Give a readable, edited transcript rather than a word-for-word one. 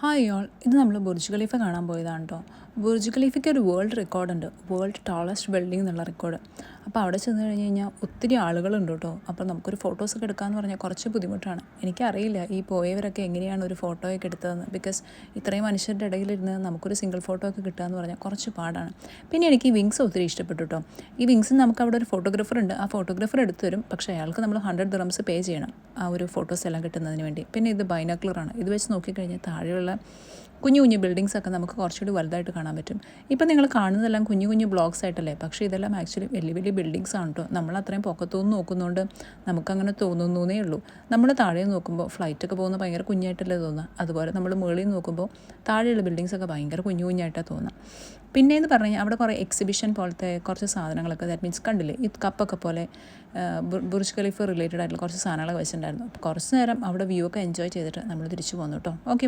Hi all, ഇത് നമ്മൾ Burj Khalifa കാണാൻ പോയതാണ് കേട്ടോ. ബുർജ് ഖലീഫയ്ക്ക് ഒരു വേൾഡ് റെക്കോർഡുണ്ട്, വേൾഡ് ടാളസ്റ്റ് ബിൽഡിംഗ് എന്നുള്ള റെക്കോർഡ്. അപ്പോൾ അവിടെ ചെന്ന് കഴിഞ്ഞ് കഴിഞ്ഞാൽ ഒത്തിരി ആളുകളുണ്ട് കേട്ടോ. അപ്പോൾ നമുക്കൊരു ഫോട്ടോസൊക്കെ എടുക്കാമെന്ന് പറഞ്ഞാൽ കുറച്ച് ബുദ്ധിമുട്ടാണ്. എനിക്കറിയില്ല ഈ പോയവരൊക്കെ എങ്ങനെയാണ് ഒരു ഫോട്ടോയൊക്കെ എടുത്തതെന്ന്. ബിക്കോസ് ഇത്രയും മനുഷ്യരുടെ ഇടയിലിരുന്ന് നമുക്കൊരു സിംഗിൾ ഫോട്ടോ ഒക്കെ കിട്ടുക എന്ന് പറഞ്ഞാൽ കുറച്ച് പാടാണ്. പിന്നെ എനിക്ക് ഈ വിങ്സ് ഒത്തിരി ഇഷ്ടപ്പെട്ടു കേട്ടോ. ഈ വിങ്സ് നമുക്ക് അവിടെ ഒരു ഫോട്ടോഗ്രാഫർ ഉണ്ട്, ആ ഫോട്ടോഗ്രാഫർ എടുത്തു തരും. പക്ഷേ അയാൾക്ക് നമ്മൾ 100 ദിറംസ് പേ ചെയ്യണം ആ ഒരു ഫോട്ടോസ് എല്ലാം കിട്ടുന്നതിന് വേണ്ടി. പിന്നെ ഇത് ബൈനോക്കുലറാണ്. ഇത് വെച്ച് നോക്കിക്കഴിഞ്ഞാൽ താഴെയുള്ള കുഞ്ഞു കുഞ്ഞു ബിൽഡിങ്സൊക്കെ നമുക്ക് കുറച്ചുകൂടി വലുതായിട്ട് കാണാൻ പറ്റും. ഇപ്പം നിങ്ങൾ കാണുന്നതെല്ലാം കുഞ്ഞു കുഞ്ഞു ബ്ലോക്സ് ആയിട്ടല്ലേ, പക്ഷേ ഇതെല്ലാം ആക്ച്വലി വലിയ വലിയ ബിൽഡിങ്സ് ആണ് കേട്ടോ. നമ്മൾ അത്രയും പൊക്കത്തുനിന്ന് നോക്കുന്നതുകൊണ്ട് നമുക്കങ്ങനെ തോന്നുന്നേ ഉള്ളൂ. നമ്മൾ താഴെ നോക്കുമ്പോൾ ഫ്ലൈറ്റൊക്കെ പോകുന്ന ഭയങ്കര കുഞ്ഞായിട്ടല്ലേ തോന്നുക. അതുപോലെ നമ്മൾ മുകളിൽ നോക്കുമ്പോൾ താഴെയുള്ള ബിൽഡിങ്സൊക്കെ ഭയങ്കര കുഞ്ഞു കുഞ്ഞായിട്ടാണ് തോന്നുക. പിന്നെയെന്ന് പറഞ്ഞു കഴിഞ്ഞാൽ അവിടെ കുറേ എക്സിബിഷൻ പോലത്തെ കുറച്ച് സാധനങ്ങളൊക്കെ, ദാറ്റ് മീൻസ് കണ്ടില്ലേ ഈ കപ്പൊക്കെ പോലെ ബുർജ് ഖലീഫ റിലേറ്റഡ് ആയിട്ടുള്ള കുറച്ച് സാധനങ്ങളൊക്കെ വെച്ചിട്ടുണ്ടായിരുന്നു. അപ്പോൾ കുറച്ച് നേരം അവിടെ വ്യൂ ഒക്കെ എൻജോയ് ചെയ്തിട്ട് നമ്മൾ തിരിച്ചു പോന്നു കേട്ടോ. ഓക്കെ.